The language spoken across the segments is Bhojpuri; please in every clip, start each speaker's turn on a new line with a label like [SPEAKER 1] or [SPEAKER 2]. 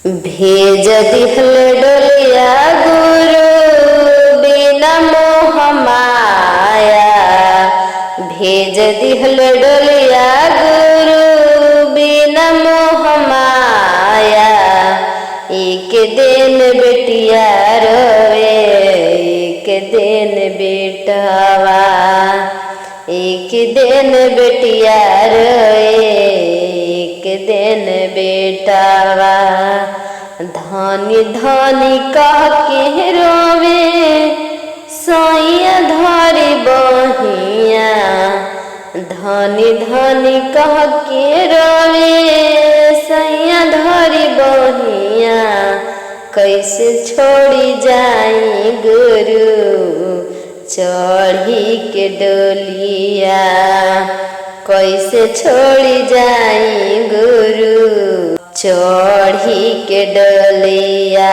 [SPEAKER 1] भेज दिहल डोलिया गुरु बिना मोह माया। भेज दिहल डोलिया गुरु बिना मोह माया। एक दिन बेटिया रोवे एक दिन बेटवा। एक दिन बेटिया रोए एक दिन बेटवा। धानी धानी कह के रोवे सैया धरी बहिया। धानी धानी कह के रोवे सैया धरी बहिया। कैसे छोड़ी जाई गुरु चढ़ी के डोलिया। कैसे छोड़ी जाई गुरु चढ़ी के डोलिया।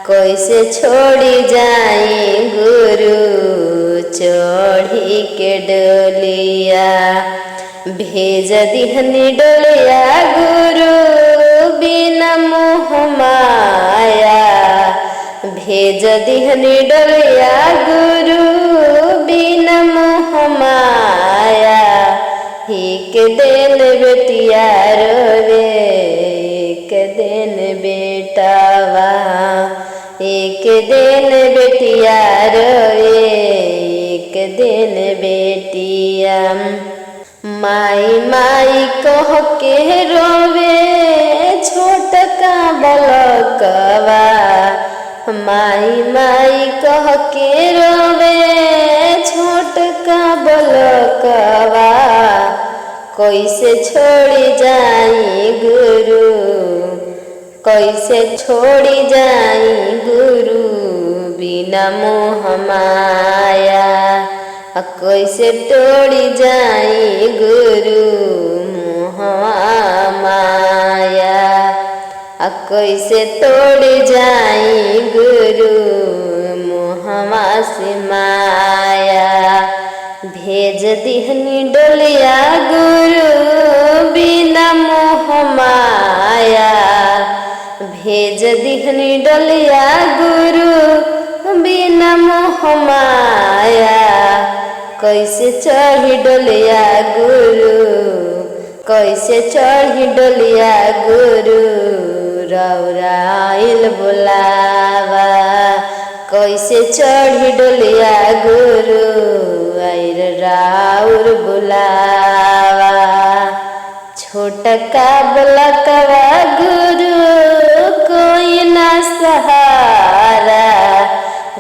[SPEAKER 1] कैसे छोड़ी जाई गुरु चढ़ी के डोलिया। भेज दिहनी डोलिया गुरु बिना मोह माया। भेज दिहनी डोलिया गुरु बिना मोह माया। एक दिन बेटिया रोवे एक दिन बेटवा। एक दिन बेटिया रोवे एक दिन बेटिया। माई माई कह के रोवे छोटका बलकवा। माई माई कह के रोवे छोटका बलकवा। कैसे छोड़ी जाई गुरु कैसे छोड़ी जाई गुरु बिना मोह माया। कैसे तोड़ी जाई गुरु मोह माया। कैसे तोड़ी जाई गुरु मोहवा से माया। भेज दिहनी डोलिया गुरु बिना मोह माया। भेज दिहनी डोलिया गुरु बिना मोह माया। कैसे चढ़ी डोलिया गुरु कैसे चढ़ी डोलिया गुरु रौराइल बुलावा। कैसे चढ़ी डोलिया गुरु आइर राउर बुलावा। छोटका बलकवा गुरु कोई ना सहारा।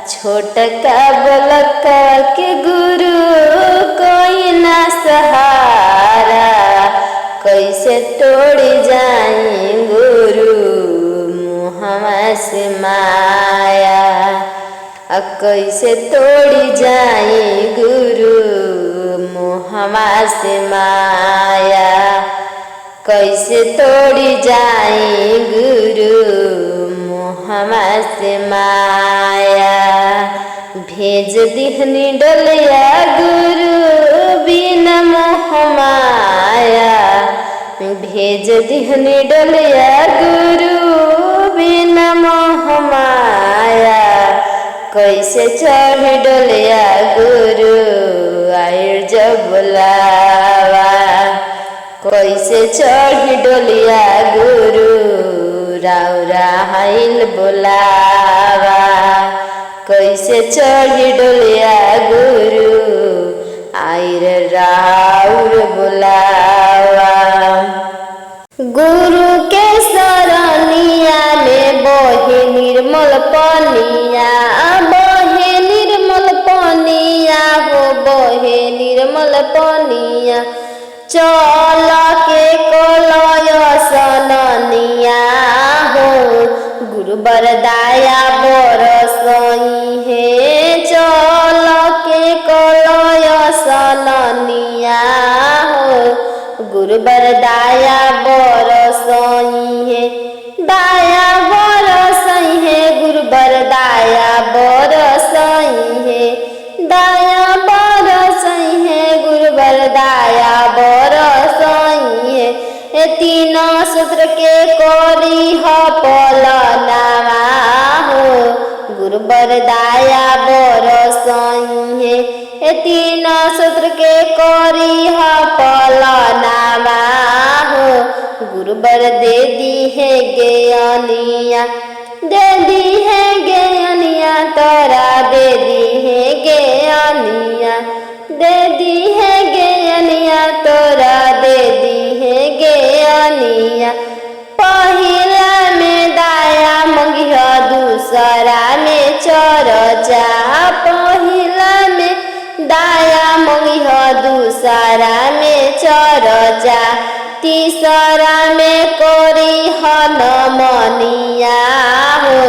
[SPEAKER 1] छोटका बलका के गुरु कोई ना सहारा। कैसे तोड़ी जाई गुरु मोहवा से माया। कैसे तोड़ी जाई गुरु मोहवा से माया। कैसे तोड़ी जाई गुरु मोहवा से माया। भेज दिहनी डोलिया गुरु बिना मोह माया। भेज दिहनी डोलिया गुरु बिना मोह माया। कैसे चढ़ी डोलिया गुरु आइर जब बुलावा। कैसे चढ़ी डोलिया गुरु रौराइल बुलावा। कैसे चढ़ी डोलिया गुरु आइर राउर बुलावा। गुरु के सरनिया में बहे निर्मल पनिया। बहे निर्मल पनिया हो बहे निर्मल पनिया। चल के कलय सननिया हो गुरु बरदाया बरसई है। चल के कलय सननिया हो गुरु बरदाया बरसई है। दाया बरसई है गुरु बरदाया बरसई है। दाया बरसई है गुरु बरदाया बरसई है। तीन सूत्र के कोरी ह तीन सूत्र के करी ह पलनामा हो गुरुवर दे दी है ज्ञानिया दे दी है ज्ञानिया तोरा दे दी है ज्ञानिया दे दी है ज्ञानिया तोरा दे दी है ज्ञानिया पहिला में दाया मंगिया दूसरा में चरचा पहिला में दाया मंगिया दूसरा में चरचा तीसरा में कोरी हनुमनिया हो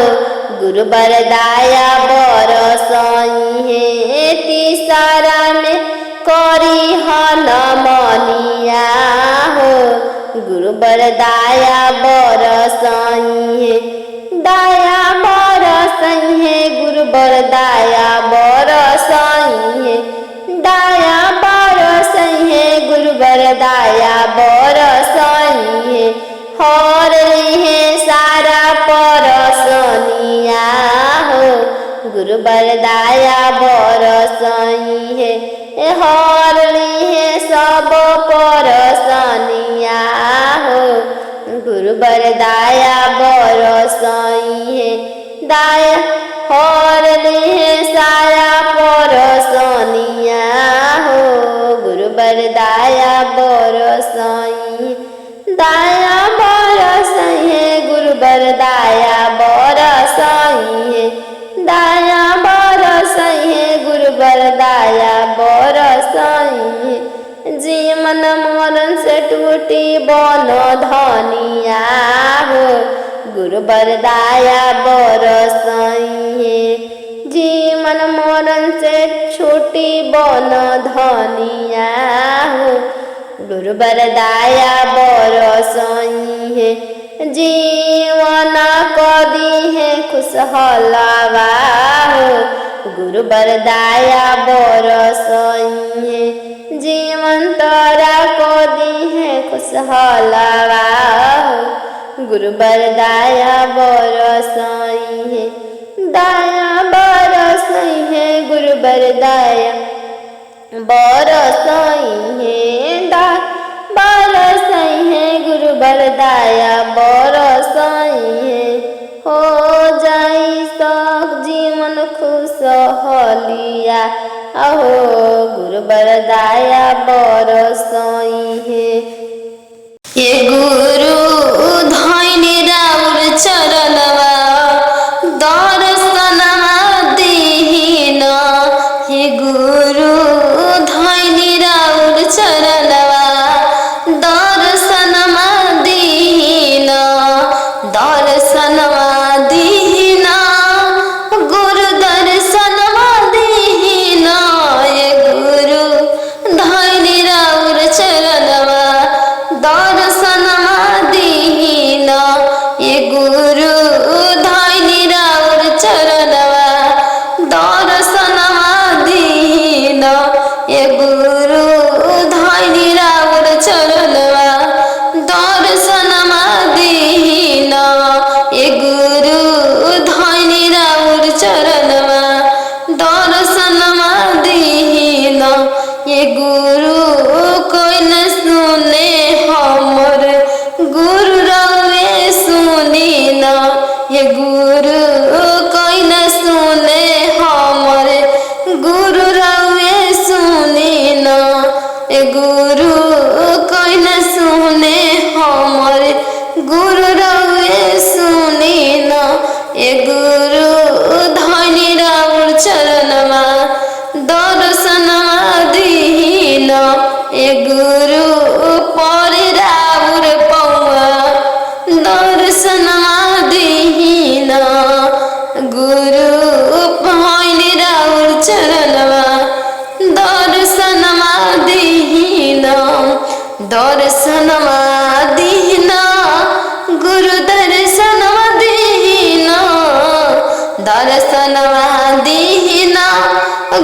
[SPEAKER 1] गुरुवर दाया बरसई है तीसरा में कोरी हनुमनिया हो गुरुवर दाया बरसई है दाया बरसई है गुरुवर दाया बरसई है दाया बरसई है गुरुवर दाया बरसई है हर है सारा परसनिया हो गुरुवर दाया बरसई है हर है सब परसनिया हो गुरुवर दाया बरसई है दाया हर है सारा परसनिया हो गुरुवर दाया बरसई दाया बरसई है गुरुवर दाया बरसई है दाया बरसई है गुरुवर दाया बरसई है जीवन मरण से टूटी बन धनिया हो गुरुवर दाया बरसई है जीवन मरण से छूटी बन धनिया हो गुरुवर दाया बरसई है जीवन कदी है खुशहलावा हो गुरुवर दाया बरसई है जीवन तोरा कदी है खुशहलावा हो गुरुवर दाया बरसई है दाया बरसई है गुरुवर दाया बरसई है बरसई है गुरुवर दाया बरसई है हो जाई सब जीवन खुशहलिया अहो गुरुवर दाया बरसई है ये गुरु धैनी राउर चरणवा दर्शनमा दीन हे गुरु धैनी राउर चरणवा दर्शनमा दीन दर्शनमा दीन गुरु दर्शनमा दीन हे गुरु धैनी राउर चरणवा दर्शनमा दीन हे गुरु धैनी राउर चरणवा दर्शनमा दीन हे गुरु धैनी राउर चरणवा दर्शनमा दीन हे गुरु धैनी राउर चरणवा दर्शनमा दीन हे गुरु कोई न सुने हमर गुरु रवे सुनी न हे गुरु कोई न सुने हमर गुरु रवे सुनी न हे गुरु कोई न सुने हमर गुरु रवे सुनी न हे गुरु धैनी राउर चरणवा दर्शनमा दीन हे गुरु पर राउर पौआ दर्शनमा दीन गुरु भैनी राउर चरणवा दर्शनमा दीन दर्शनमा दीन गुरु दर्शनमा दीन दर्शनमा दीन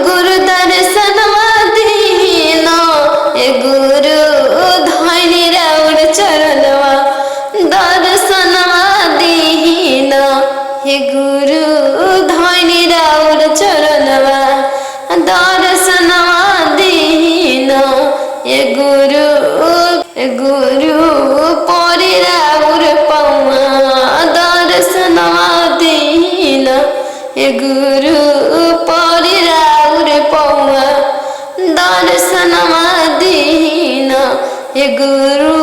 [SPEAKER 1] गुरु दर्शनमा दीन हे गुरु धैनी राउर चरणवा दर्शनमा दीन हे गुरु धैनी राउर चरणवा दर्शनमा ए गुरु परी राउर पौआ दर्शनमा दीना ए गुरु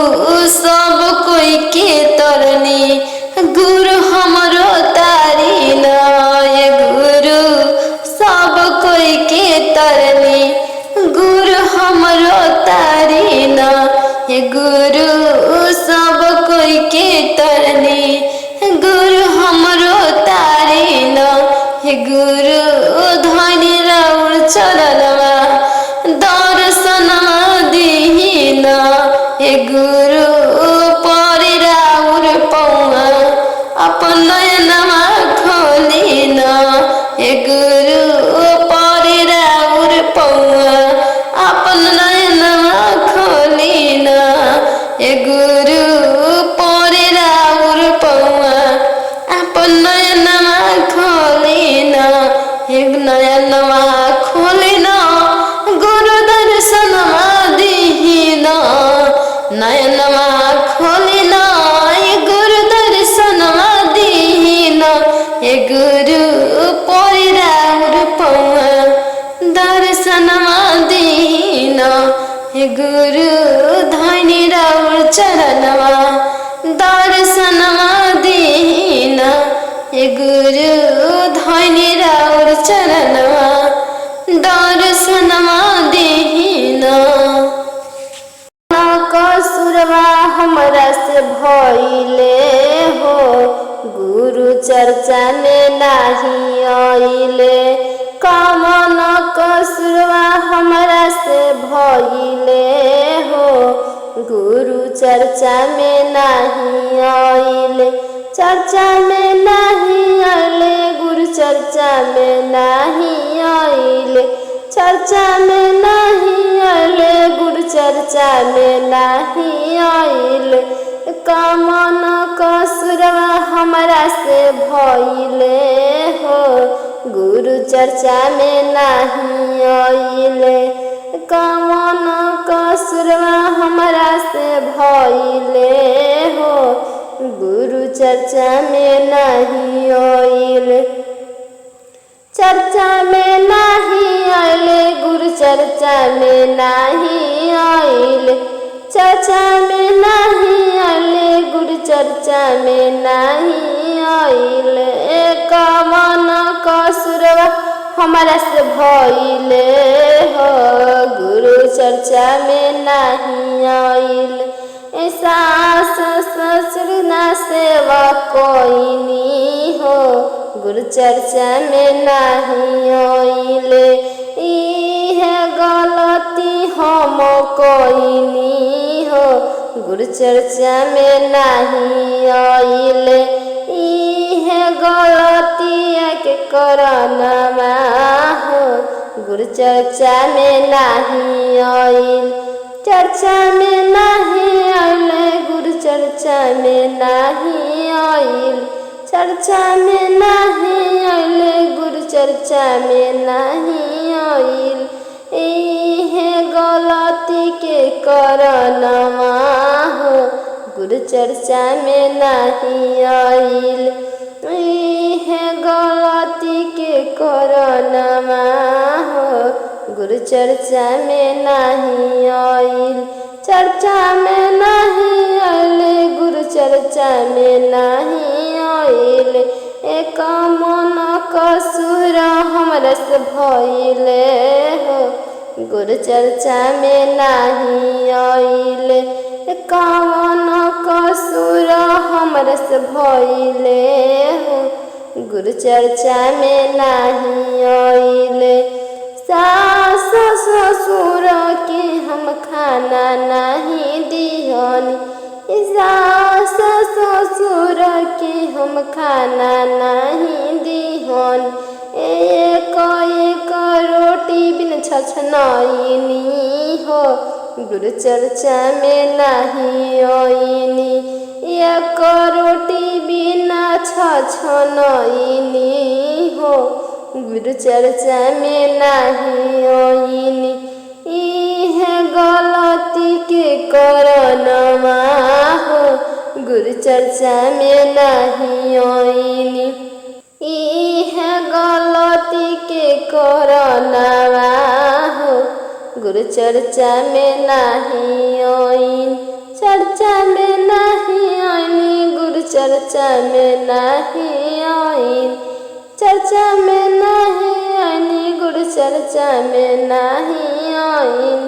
[SPEAKER 1] सब कोई के तरनी गुरु हमरो तारीना ए गुरु सब कोई के तरनी गुरु हमरो तारीना ए गुरु सब कोई के तरनी गुरु हमरो तारीना ए गुरु धनी राउर चरणवा दर्शनमा दीना ए गुरु परी राउर पौआ अपन नयनमा खोलिना ए गुरु परी राउर पौआ अपन नयनमा खोलिना ए गुरु परी राउर पौआ अपन नयनमा खोलिना ए नयनमा खोलिना गुरु दर्शनमा दीना नयनमा खोलिना ए गुरु दर्शनमा दीना ए गुरु परी राउर पौआ दर्शनमा दीना ए गुरु धनी राउर चरणवा दर्शनमा दीना ए गुरु धनी राउर चरणवा दर्शनमा दीना कसुरवा हमरा से भइले हो गुरु चर्चा में नाही आइले कमन कसुरवा हमरा से भइले हो गुरु चर्चा में नाही आइले चर्चा में नाही आइले गुरु चर्चा में नाही आइले चर्चा में नाही आइले गुरु चर्चा में नाही आइले कमन कसुरवा हमरा से भइले हो गुरु चर्चा में नाही आइले कमन कसुरवा हमरा से भइले हो गुरु चर्चा में नाही आइले चर्चा में नाही आइले गुरु चर्चा में नाही आइले चर्चा में नाही आइले गुरु चर्चा में नाही आइले कमन कसुरवा हमरा से भइले हो गुरु चर्चा में नाही आइले सास ससुर ना सेवा कोइनी हो गुरु चर्चा में नाही आइले इहे गलती हम कोइनी हो गुरु चर्चा में नाही आइले इहे गलती के करनमा हो गुरु चर्चा में नाही आइले चर्चा में नाही आइले गुरु चर्चा में नाही आइले चर्चा में नाही आइले गुरु चर्चा में नाही आइले इहे गलती के करनमा हो गुरु चर्चा में नाही आइले इहे गलती के करनमा हो गुरु चर्चा में नाही आइले चर्चा में नाही आइले गुरु चर्चा में नाही आइले एक मन कसुर हमरा से भइले हो गुरु चर्चा में नाही आइले एक मन कसुर हमरा से भइले हो गुरु चर्चा में नाही आइले सास ससुर के हम खाना नहीं दिहनी सास ससुर के हम खाना नहीं दिहनी एक एक रोटी बिन छछनैनी हो गुरु चर्चा में नहीं आइनी एक रोटी बिना छछनैनी हो गुरु चर्चा में नहीं आइनी इहे गलती के करनमा हो गुरु चर्चा में नहीं आइनी इहे गलती गुरु चर्चा में नाही आइन, चर्चा में नहीं आइन, गुरु चर्चा में नहीं आइन, चर्चा में नहीं आइन, गुरु चर्चा में नहीं आइन।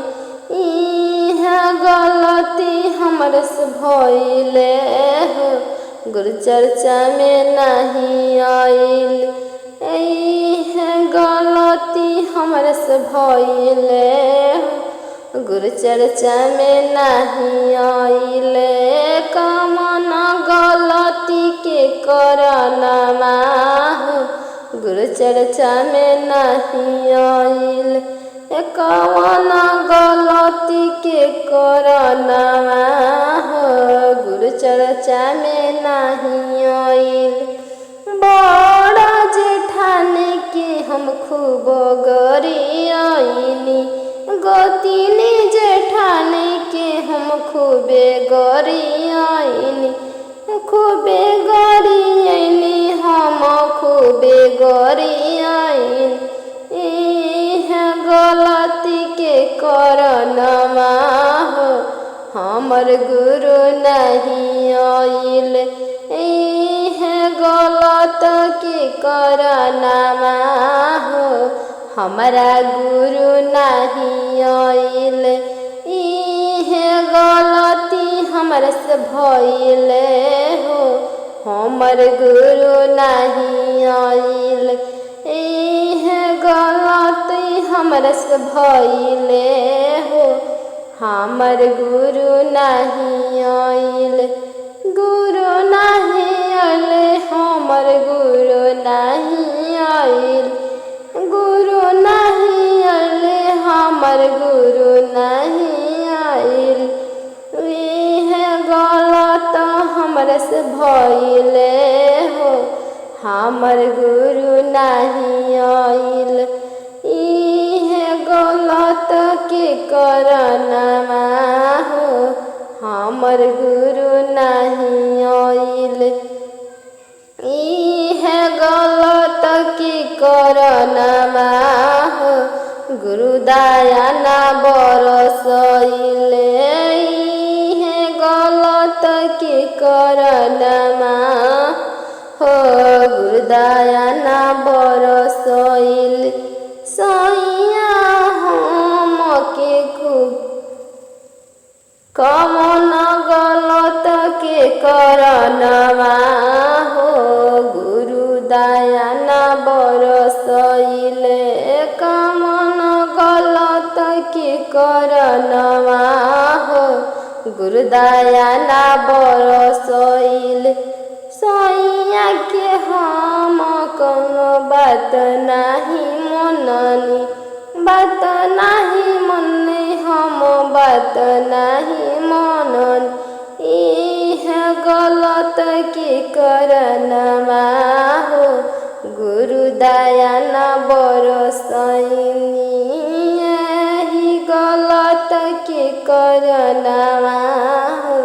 [SPEAKER 1] इहाँ गलती हमरे से भइले हो, गुरु चर्चा में नहीं आइल। इहाँ गलती हमरे से भइले हो, गुरु चर्चा में नहीं आइले। कमन गलती के करनमा हो, गुरु चर्चा में नहीं आइल। कवन गलती के करनमा हो, गुरु चर्चा में नहीं आइल। बड़ा जेठानी के हम खूब गरियाइनी, गोतिनी जेठानी के हम खूबे गरियाइनी, खूबे गरियाइनी, हम खूबे गरियाइनी। गलती के करनमा हो, हमर गुरु नहीं आइल। गलत के करनमा हो, हमारा गुरु नहीं आइल। गलती हमरे से भइले हो, हमर गुरु नहीं आइल। गलती हमरे से भइले हो, हमर गुरु नहीं आइल। गुरु नहीं आइल, हमर गुरु नहीं आइल। गुरु नहीं आइल, हमर गुरु नहीं आइल। गलत हमरे से भइले हो, हमर गुरु नहीं आइल। गलत के करनमा हो, हमर गुरु नहीं आइल। गलत के करनमा हो, गुरु दया ना बरसइले। गलत के करनमा हो, गुरु दया ना बरसइल। सैया हमके खूब कमन गलत के करनमा हो, गुरु दया ना बरसइले। कमन गलत के करनमा हो, गुरु दया ना बरसइल। सैया के हम कौनो बात नहीं मननी, बात नहीं मननी, हम बात नहीं मनन। गलत के करनमा हो, गुरु दया ना बरसइनी। गलत के करनमा हो,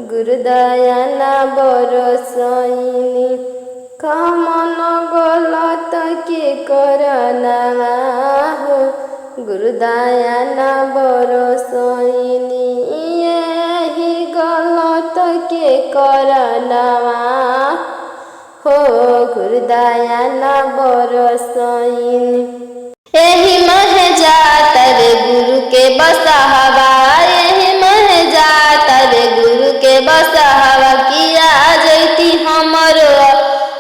[SPEAKER 1] गुरु दया ना बरसइनी। कमन गलत के करनमा हो, गुरु दया ना बरसइनी। गलत के करनमा हो, गुरु दया ना बरसइनी। एही मह जाता रे गुरु के बसहवा, एही मह जाता रे गुरु के बसहवा। किया जैती हमरो,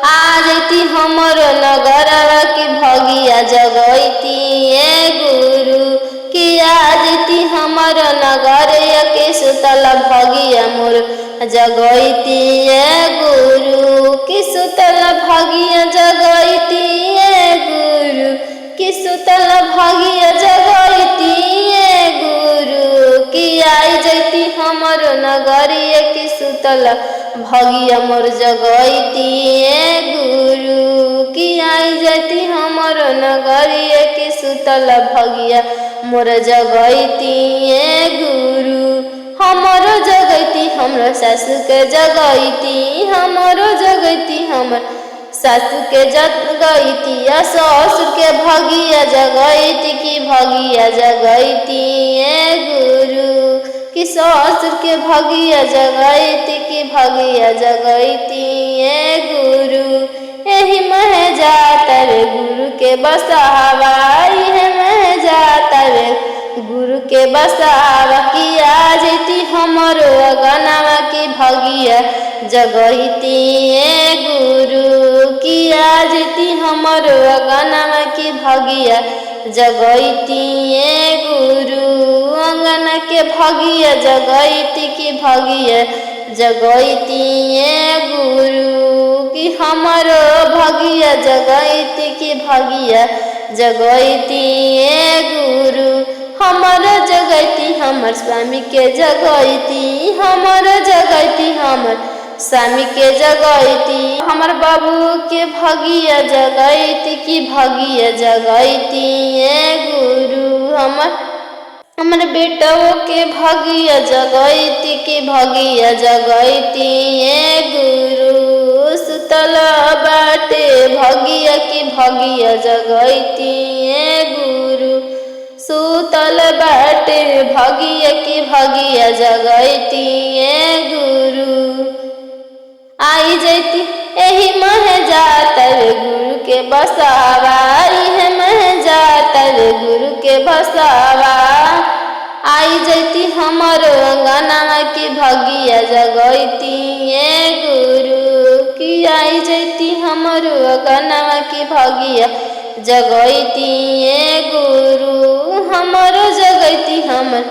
[SPEAKER 1] आ जैती हमरो नगरवा की भगिया जगैती। गुरु किया जैती हमरो नगर के सुतल भगिया मोर जगैती। गुरु की सुतल भगिया जगैती। गुरु की सुतल भगिया जगैती। गुरु की आई जैती हमरो नगरिया की सुतल भगिया मोर जगैती। गुरु की आई जैती हमरो नगरिया की सुतल भगिया मोर जगैती। गुरु हमरो जगैती, हमरो सासु के जगैती। हमरो जगैती, हमर सासू के जगैती या ससुर के भगिया जगैती की भगिया जगैती गुरु कि ससुर के भगिया जगैती की भगिया जगैती गुरु यही मह जाता रे गुरु के बसावा यह मह जाता रे गुरु के बसावा की आजती हमरो अगनावा की भगिया जगैती गुरु की आजती हमरो अगनावा की भगिया जगैती गुरु अंगना के भगिया जगैती की भगिया जगैती गुरु कि हमरो भगिया जगैती की भगिया जगैती गुरु हमर जगैती हमर स्वामी के जगैती हमर जगैती हमर स्वामी के जगैती हमर बाबू के भगिया जगैती की भगिया जगैती गुरु हमर बेटों के भगिया जगैती की भगिया जगैती गुरु सुतल बाटे भगिया की भगिया जगैती गुरु सुतल बाटे भगिया की भगिया जगैती गुरु आई जैती यही मह जाता रे गुरु के बसावा यह मह जाता रे गुरु के बसावा आई जैती हमरो अंगनावा की भगिया जगैती गुरु की आई जैती हमरो अंगनावा की भगिया जगैती गुरु हमरो जगैती हमर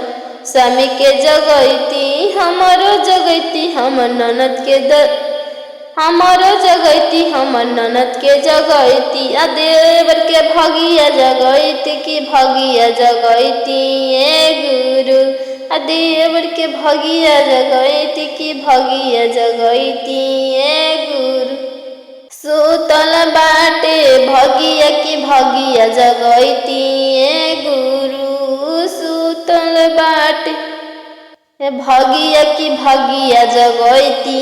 [SPEAKER 1] स्वामी के जगैती हमरो जगैती हमर ननद के हमरो जगैती हमर ननद के जगैती देवर के भगिया जगैती की भगिया जगैती गुरु देवर के भगिया जगैती की भगिया जगैती गुरु सुतल बाटे भगिया की भगिया जगैती गुरु सुतल बाटे भगिया की भगिया जगैती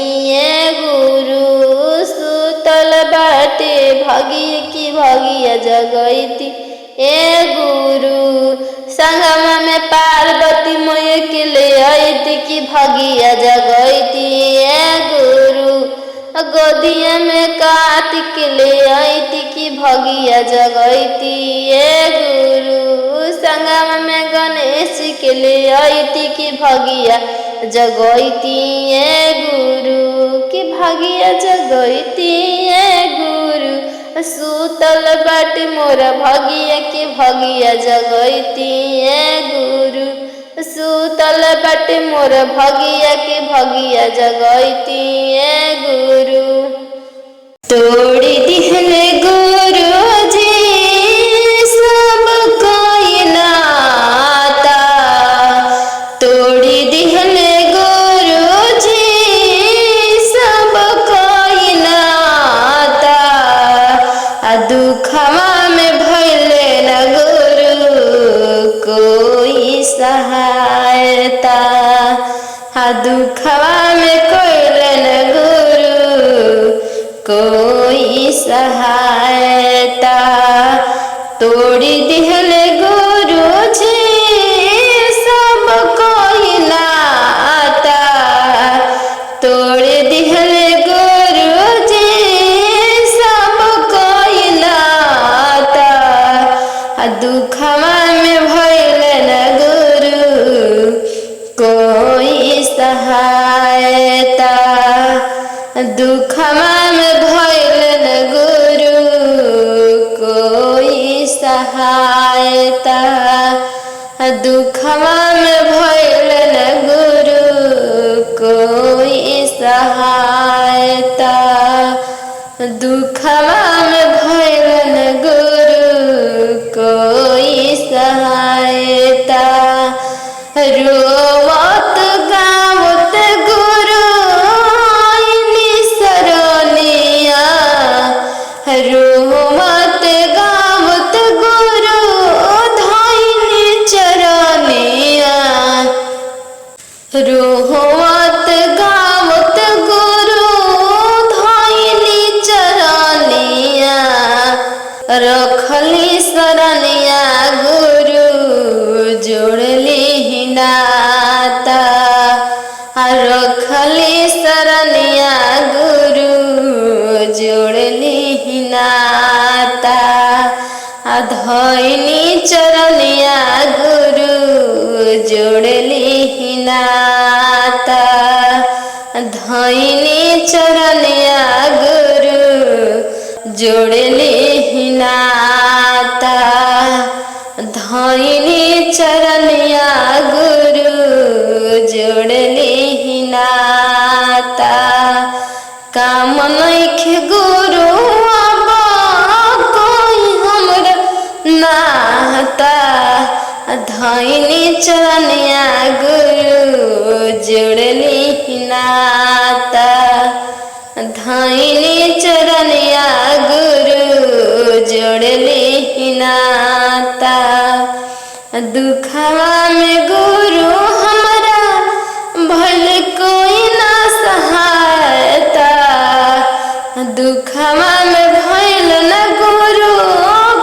[SPEAKER 1] गुरु सुतल बाटे भगिया की भगिया जगैती गुरु संगमा में पार्वती मोय के ले आईती की भगिया जगैती गुरु गोदिया में कार्तिक ले आईती की भगिया जगैती गुरु संगम में गणेश के ले आईती की भगिया जगैती गुरु की भगिया जगैती गुरु सुतल बाटी मोरा भगिया की भगिया जगैती गुरु सुतल बाटी मोर भगिया की भगिया जगैती गुरु तोड़ी दिहले गुरु जी सब कोई नाता तोड़ी दिहले गुरु जी सब कोई नाता दुखवा में भइले न गुरु कोई सहायता दुखवा में कोई न गुरु कोई सहायता तोड़ी दिहले गुरु जी सब कोई नाता तोड़ी दिहले गुरु जी सब कोई नाता दुखवा में भइले न गुरु कोई सहायता दुखवा में भइले न गुरु कोई सहायता दुखवा में भइले न गुरु कोई सहायता दुखवा में भइले न गुरु कोई सहायता रोवत गावत गुरु आईनी सरनिया रोवत गावत गुरु धाईनी चरनिया रोवत गावत गुरु धाईनी चरनिया जोड़ली नाता धइनी चरनिया गुरु जोड़ली नाता धइनी चरनिया गुरु जोड़ली नाता धइनी चरनिया गुरु जोड़ली नाता काम नइखे गुरु अब कोई हमरा नाता धइनी चरनिया गुरु जोड़ली नाता धइनी चरनिया गुरु जोड़ली नाता दुखवा में गुरु हमरा भल कोई ना सहायता दुखवा में भइल न गुरु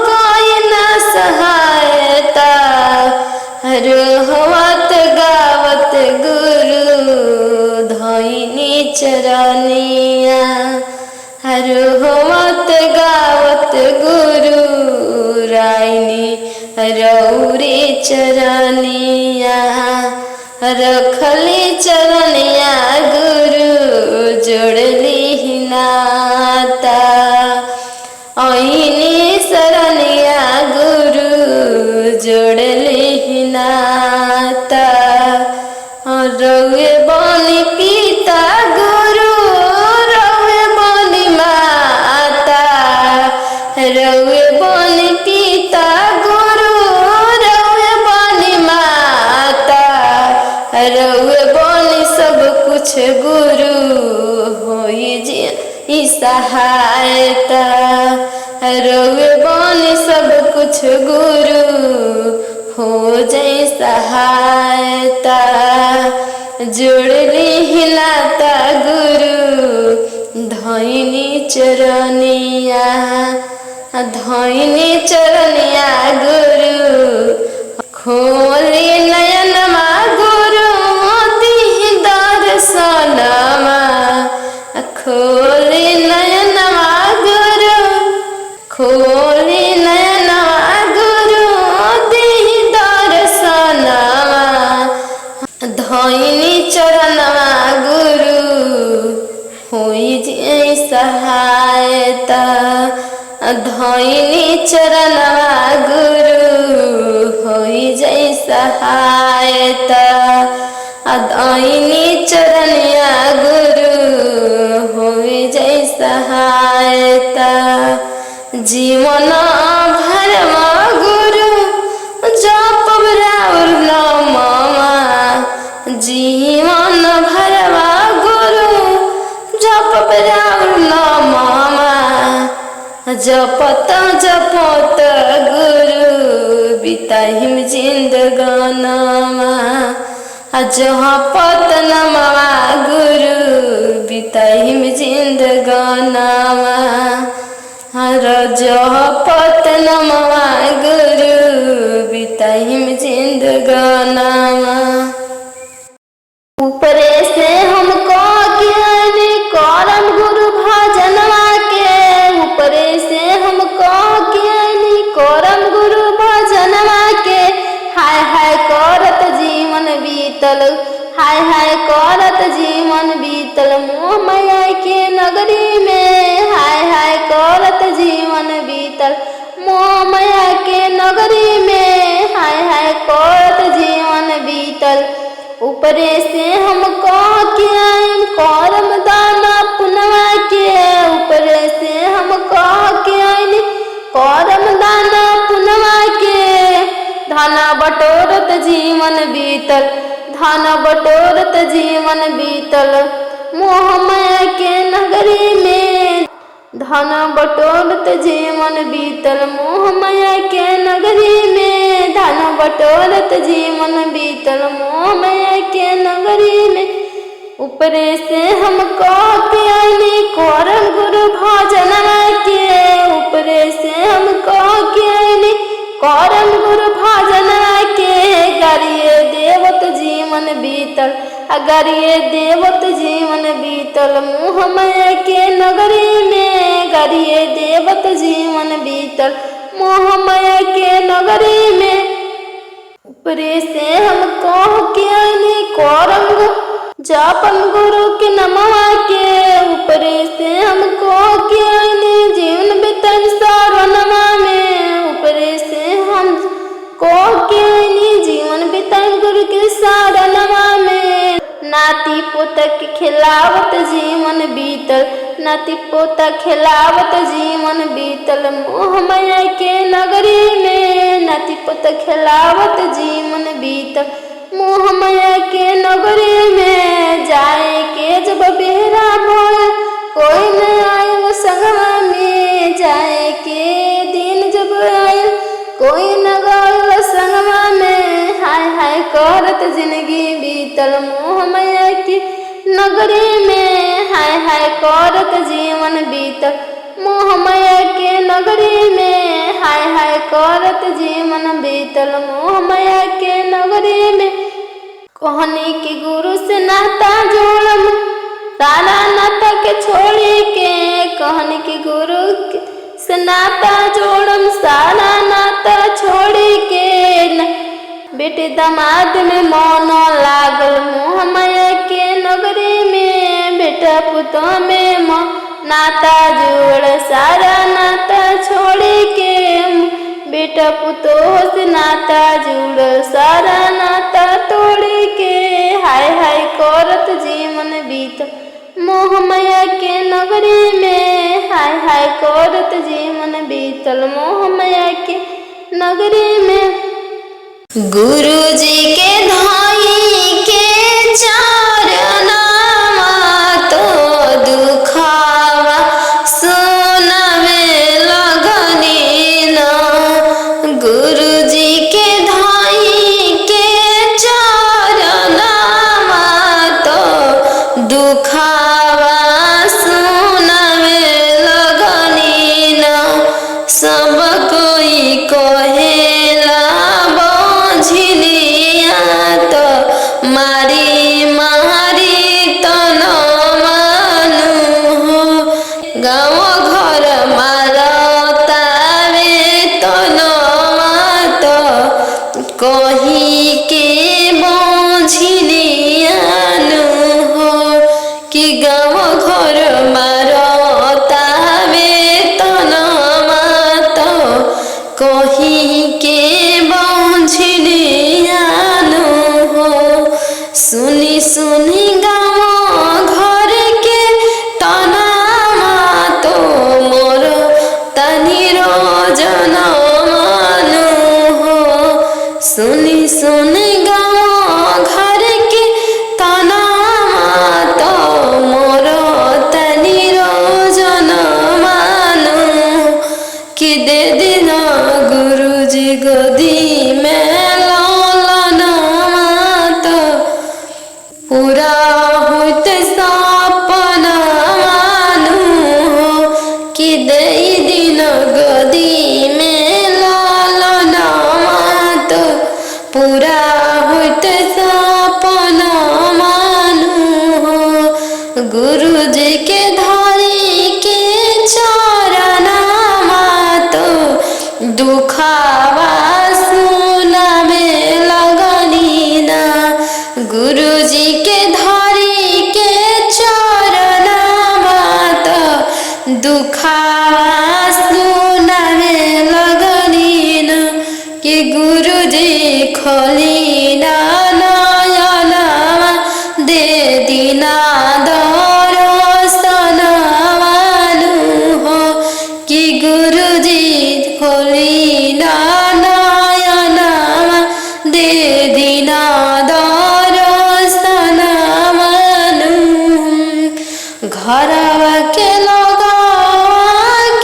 [SPEAKER 1] कोई ना सहायता रोहवत गावत गुरु धइनी चरनिया रोहवत गावत गुरु राइनी रौरी चरनिया रखली चरनिया गुरु जोड़ली नाता ऐनी सरनिया गुरु जोड़ली नाता रउए बनी पिता गुरु रउए बनी माता रउए बनी पिता गुरु रउए बनी माता रउए बनी सब कुछ गुरु होई जी सहायता रउए बनी सब कुछ गुरु हो जाई सहायता जोड़ली नाता गुरु धइनी चरनिया धइनी चरनिया गुरु खोली नयनमा गुरु दिहि दर्शनमा खोली नयनमा गुरु खोली नयनमा गुरु दिहि दर्शनमा धइनी चरणमा गुरु होई जे सहायता धइनी चरणमा गुरु होई जे सहायता धइनी चरनिया गुरु होई जे सहायता जीवन भरमा गुरु जपब राउर नाममा जीवन भरमा गुरु जपब राउर नाममा जपत जपत गुरु बिताहिम जिंदगानमा जपत नमवा गुरु बिताहिम जिंदगानमा हर जपत नमवा गुरु बिताहिम जिंदगानमा ऊपरे से हमको ज्ञान करम गुरु भजनवा के ऊपरे से हमको ज्ञान करम गुरु भजनवा के हाय हाय करत जीवन बीतल हाय हाय करत जीवन बीतल मोह माया के नगरी में हाय हाय करत जीवन बीतल मोह माया के नगरी में हाय हाय करत जीवन बीतल ऊपरे से हमको क्या करम दाना पुनवा के ऊपरे से हमको क्या करम दाना पुनवा के धना बटोरत जीवन बीतल धन बटोरत जीवन बीतल मोह माया के नगरी में धन बटोरत जीवन बीतल मोह माया के नगरी में धन बटोरत जीवन बीतल मोह माया के नगरी में ऊपरे से हमको ज्ञानी करम गुरु भजनवा के ऊपरे से हमको ज्ञानी करम गुरु भजनवा के गरिए देवत जीवन बीत बीतल गरिए देवत जीवन बीतल मोह माया के नगरी में गरिए देवत जीवन बीतल मोह माया के नगरी में ऊपरे से हम कह के आईनी करम जापन गुरु के नमवा के ऊपरे से हम कह के आईनी जीवन बितन सारनमा में ऊपरे से हम कह के आईनी जीवन बितन गुरु के सारनमा में नाती पोता के खिलावत जीवन बीतल नाती पोता खिलावत जीवन बीतल मोह माया के नगरी में नाती पोता खिलावत जीवन बीतल मोह माया के नगरी में जाए के जब बेहरा भोल कोई न आयल संगवा में जाए के दिन जब आयल कोई न गयल संगवा में हाय हाय करत जिंदगी बीतल मोह माया की नगरी में हाय हाय करत जीवन बीतल मोह माया के नगरी में हाय हाय करत जीवन बीतल मोह माया के नगरी में कहनी की गुरु से नाता जोड़म सारा नाता के छोड़ी के कहनी की गुरु से नाता जोड़म सारा नाता छोड़ी के बेटे दामाद में मौन लागल मोह माया के नगरी में बेटा पुतों में नाता जोड़ सारा नाता छोड़ी के बेटा पुतोह से नाता जुड़ सारा नाता तोड़ी के हाय हाय करत जीवन बीत मोह माया के नगरी में हाय हाय करत जीवन बीतल मोह माया के नगरी में गुरु जी के धाई के चरणवा तो दुखावा सुनवे लगनी ना गुरु जी के धाई के चरणवा तो दुखावा सुनवे लगनी ना सब कोई कहेला झिलिया तो मारी मारी तो न मानू हो गाँव घर मारतावे तो न मातो कही के झिलियानु हो कि गाँव घर मारतावे तो न मातो कही के झिलियानु हो सुनी सुनी गाँव घर के तनामा तो मोर तनी रोजन मानु हो सुनी सुनी गाँव घर के तनामा तो मोर तनी रोजन मानु कि दे दिना गुरु जी गोदी में पूरा होते सपना मानू हो कि दे दिन गोदी में लालना मात पूरा होते सपना मानू हो गुरु जी के धारी के चरणा मात दुखावा सुनावे लगनी ना गुरु जी के धारी के चरणवा तो दुखावा सुनावे लगनी न कि गुरु जी खोली ना नयनवा दे दिना दर्शनवानु हो कि गुरु जी खोली ना नयनवा दे दिना घरवा के लगा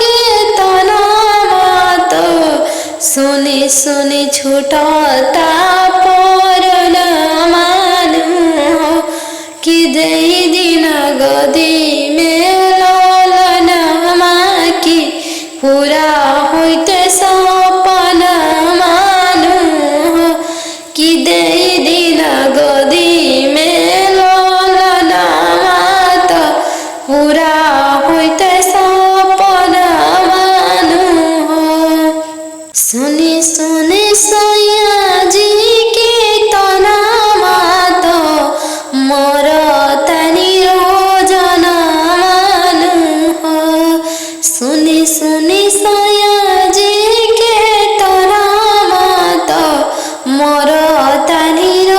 [SPEAKER 1] के तनावा तो सुनी सुनी छूटता पर न मानू कि दे दिन गदी में लालनमा की पूरा होते सपना मानू कि दे दिन गदी में सुनी सयाजी के तोरा मत मोर तारीर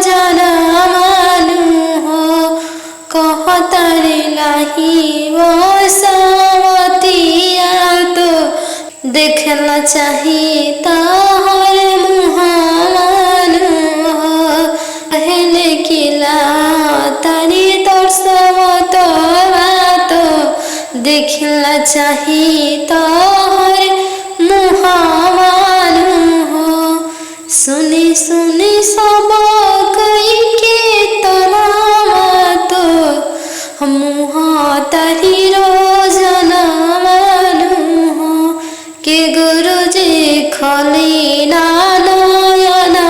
[SPEAKER 1] जनमानु हो कहतारे लाही बसवतिया तो देखला चाही तोहर मुहानु हो कहले किला तारी तोर सबत तो देखला चाही तोहर मुहानु हो सुनी सुनी सब कई के तोरा मत मुह तारीर जनमानु हो के गुरुजी खली ना नयना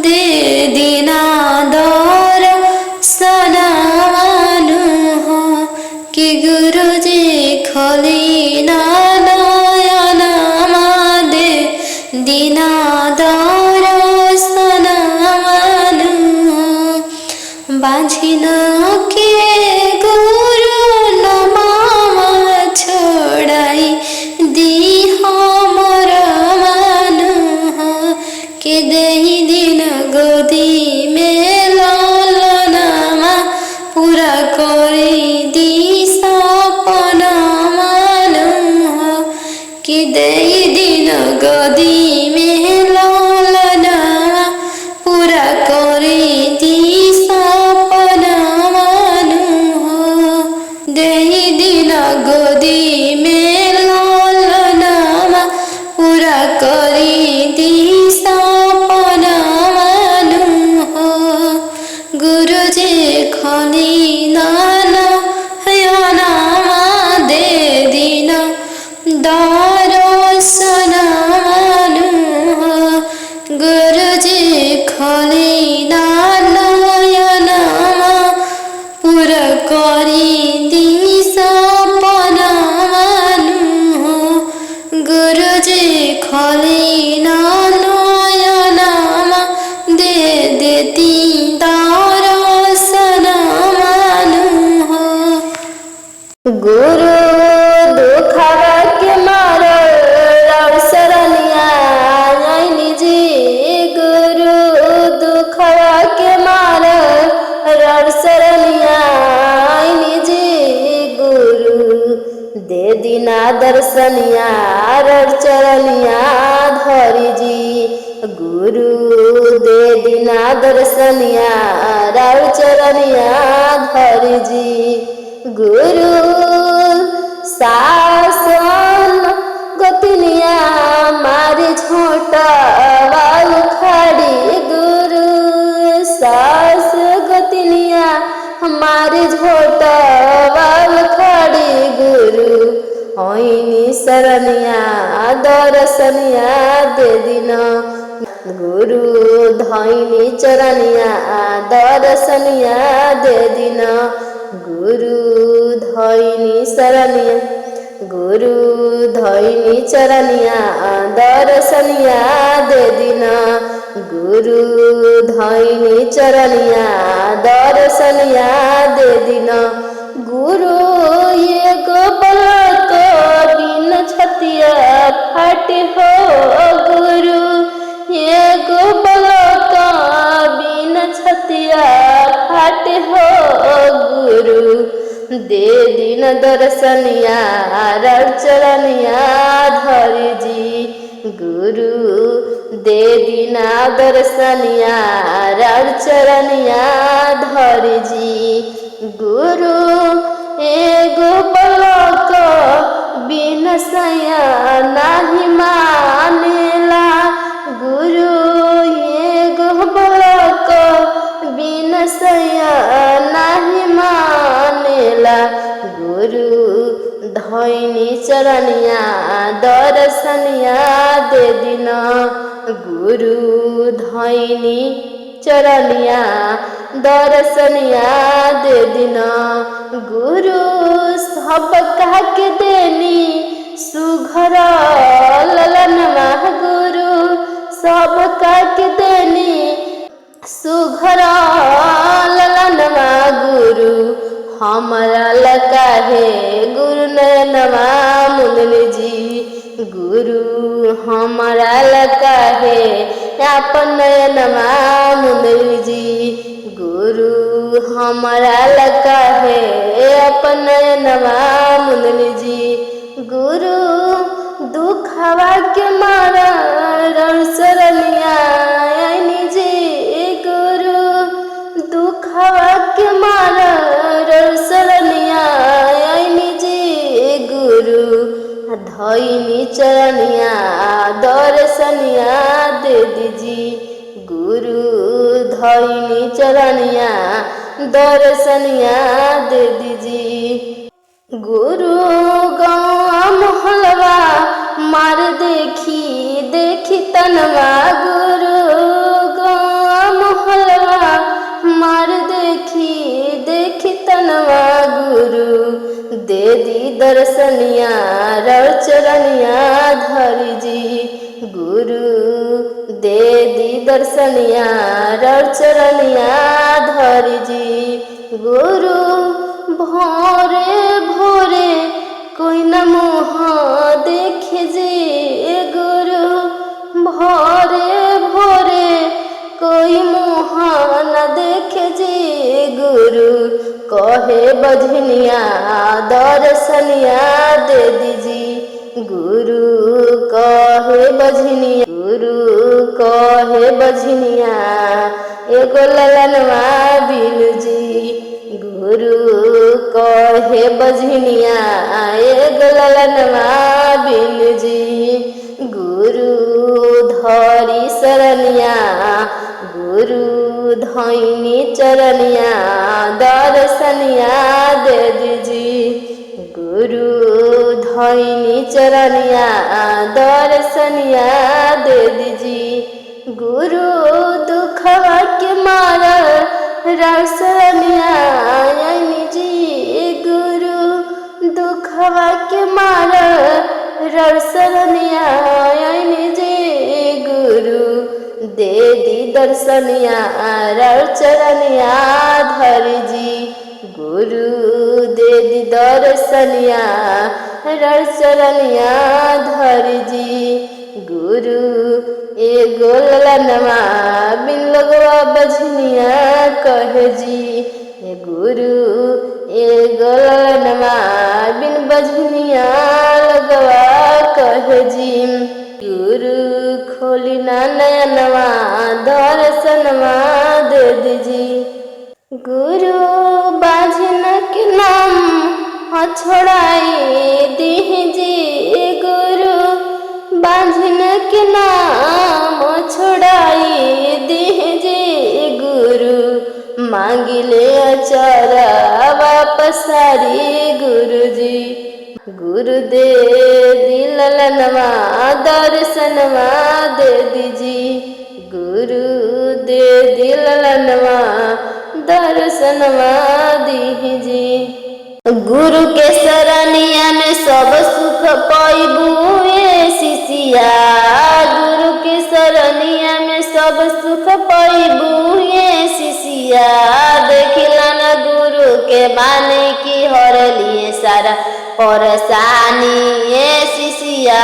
[SPEAKER 1] दे दिना दर सनानु हो कि गुरुजी खली ना नयना दे दिना दर सनानु हो बाँझिन के गुरु नमामा छोड़ाई दी हमर मानु हो के देही दिन गोदी में लालनामा पूरा करी दी सपना मानु हो कि देही दिन गोदी में लालनामा पूरा करी दी सपना मानु हो देही दिन गोदी में लालनामा पूरा करी दी सपना मानु हो गुरुजी खली नाना हयनामा दे दिन दर्शन मानु हो गुरुजी खली नयनामा पूरा करी दी सपना मानु हो गुरुजी खली नयनामा दे देती दर्शन मानु हो गुरु दुखवा के मार शरणिया आईनी जी गुरु दुखवा के मार शरणिया आईनी जी गुरु दे दिना दर्शनिया चरणिया धरी जी गुरु दे दिना दर्शनिया चरणिया धरी जी गुरु शासन गोतनिया मारे झोटा वायु खाड़ी गुरु सास गोतनिया हमारे झोटा वायु खाड़ी गुरु होइनी शरणिया दर्शनिया दे दिन गुरु धैनी चरणिया दर्शनिया दे दिन गुरु धैनी शरणिया गुरु धैनी चरणिया दर्शनिया दे दिन गुरु धैनी चरणिया दर्शनिया दे दिन गुरु ये गोपलक बिन छतिया फट हो गुरु ये गोपलक बिन छतिया फट हो गुरु दे दिन दर्शनिया चरणिया धरी जी गुरु दे दिना दर्शनिया चरणिया धरी जी गुरु एगो पलक बिन सया नाही मानेला गुरु एगो पलक बिन सया नाही मानेला गुरु धैनी चरणिया दर्शनिया दे दिन गुरु धैनी चरणिया दर्शनिया दे दिन गुरु सब कह के देनी सुघर ललनवा गुरु सब कह के देनी सुघर ललनवा गुरु हमारा लका है गुरु नयनवा मुनरी जी गुरु हमारा लका है अपन नयनमा मुनरी जी गुरु हमारा लका है अपन नयनमा मुनरी जी गुरु दुखवा के मारा सरनिया जी गुरु दुखवा के मारा सरनिया जी गुरु धइनी चरनिया दर्शनिया दे दीजी गुरु धइनी चरनिया दर्शनिया दे दीजी गुरु गाँव मोहलवा मार देखी तनवा गुरु गाँव मोहलवा मार देखी तनवा गुरु दे दी दर्शनिया चरनिया धरी जी गुरु दे दी दर्शनिया चरनिया धरी जी गुरु भोरे भोरे कोई न मुँह देखे जे गुरु भोरे भोरे कोई मुँह न देखे जे गुरु कहे बजनिया दर्शनिया दे दीजी गुरु कहे बजनिया गुरु कहे बजनिया एगो ललनवा बिनु जी गुरु कहे बजनिया एगो ललनवा बिनु जी गुरु धरी सरनिया गुरु धइनी चरनिया दर्शनिया दे दीजी गुरु धइनी चरनिया दर्शनिया दे दीजी गुरु दुखवा के मारा रसनिया जी गुरु दुखवा के मारा रसनिया जी गुरु दे दी दर्शनिया चरनिया धरी जी गुरु दे दी दर्शनिया चरनिया धरी जी गुरु एगो ललनवा बिन लगवा बजनिया कहे जी गुरु एगो ललनवा बिन बजनिया लगवा कहे जी गुरु खोली ना नयनवा दर्शनवा दे दीजी गुरु बाजन के नाम छोड़ाई दीजी गुरु बाजन के नाम छोड़ाई दीजी गुरु मांगिले अचारा वापस सारी गुरु जी गुरु दे दिलनवा दर्शनवा दे दीजी गुरु दे दिलनवा दर्शनवा दीजी गुरु के शरणिया में सब सुख पाइबू शिष्या गुरु के शरणिया में सब सुख पाइबू शिष्या देखिला न गुरु के माने की हर लिए सारा परेशानी शिष्या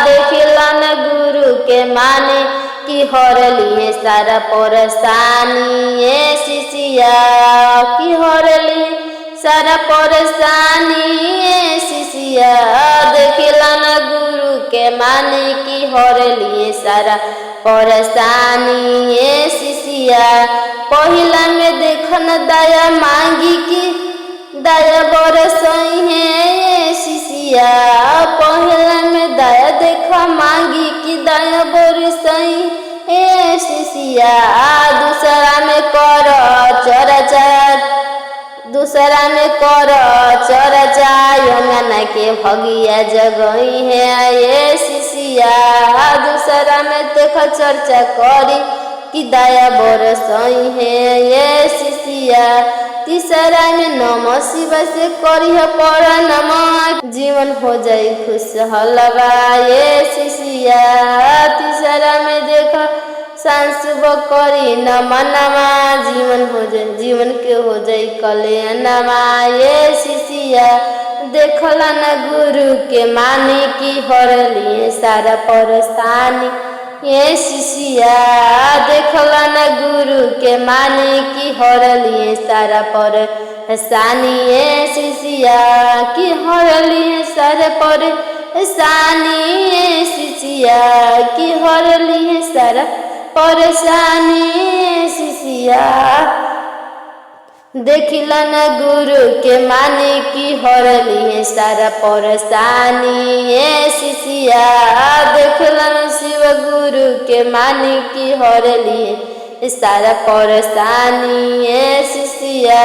[SPEAKER 1] देखिला न गुरु के माने की हर लिए सारा परेशानी शिष्या की हर लिए सारा परेशानी शिष्या देखिला न गुरु के माने की हर लिए सारा परेशानी शिष्या पहिला में देखन दया मांगी की दया बरसई है शिष्या पहिला में दया देखा मांगी की दया बरसई है शिष्या दूसरा में कर चर्चा दूसरा में कर चर्चा यमुना के भगिया जगई है ये शिष्या दूसरा में देख चर्चा करी कि दया बरसई है ये शिष्या तीसरा में नमः शिवाय से करी पर नमः जीवन हो जाए खुशहालवा ये शिष्या तीसरा में देख सांसुब करी नमा नमा जीवन हो जाए जीवन के हो जाए कल्याणमा ये शिष्या देखला न गुरु के मानी की हर लिए सारा परेशानी ये शिष्या। देखला न गुरु के मानी की हर लिए सारा परेशानी ये शिष्या की हर लिए सारा परेशानी ये शिष्या की हर लिए सारा परेशानी ये शिष्या। देखिला न गुरु के मानी की हर लिए सारा परेशानी ये शिष्या। देखला न शिव गुरु के मानी की हर लिए सारा परेशानी ये शिष्या।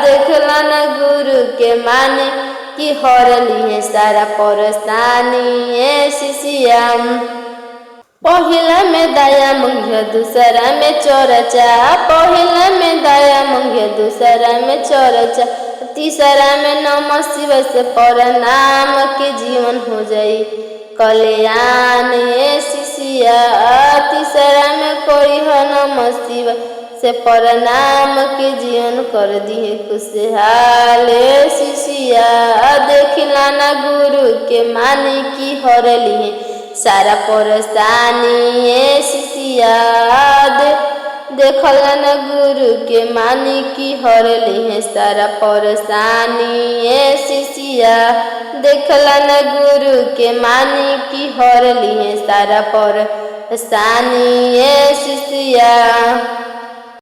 [SPEAKER 1] देखला न गुरु के मानी की हर लिए सारा परेशानी ये शिष्या। पहिला में दया मंगिया दूसरा में चर्चा, पहिला में दया मंगिया दूसरा में चर्चा, तीसरा में नमः शिवाय से प्रणाम के जीवन हो जाई कल्याण ये शिष्या। तीसरा में कोई है नमः शिवाय से प्रणाम के जीवन कर दिए खुशहाल शिष्या। देखिला न गुरु के मानी की हर लिए सारा परेशानी ये शिष्या। देखला न गुरु के मानी की हर लिए सारा परेशानी ये शिष्या। देखला न गुरु के मानी की हर लिए सारा परेशानी ये शिष्या।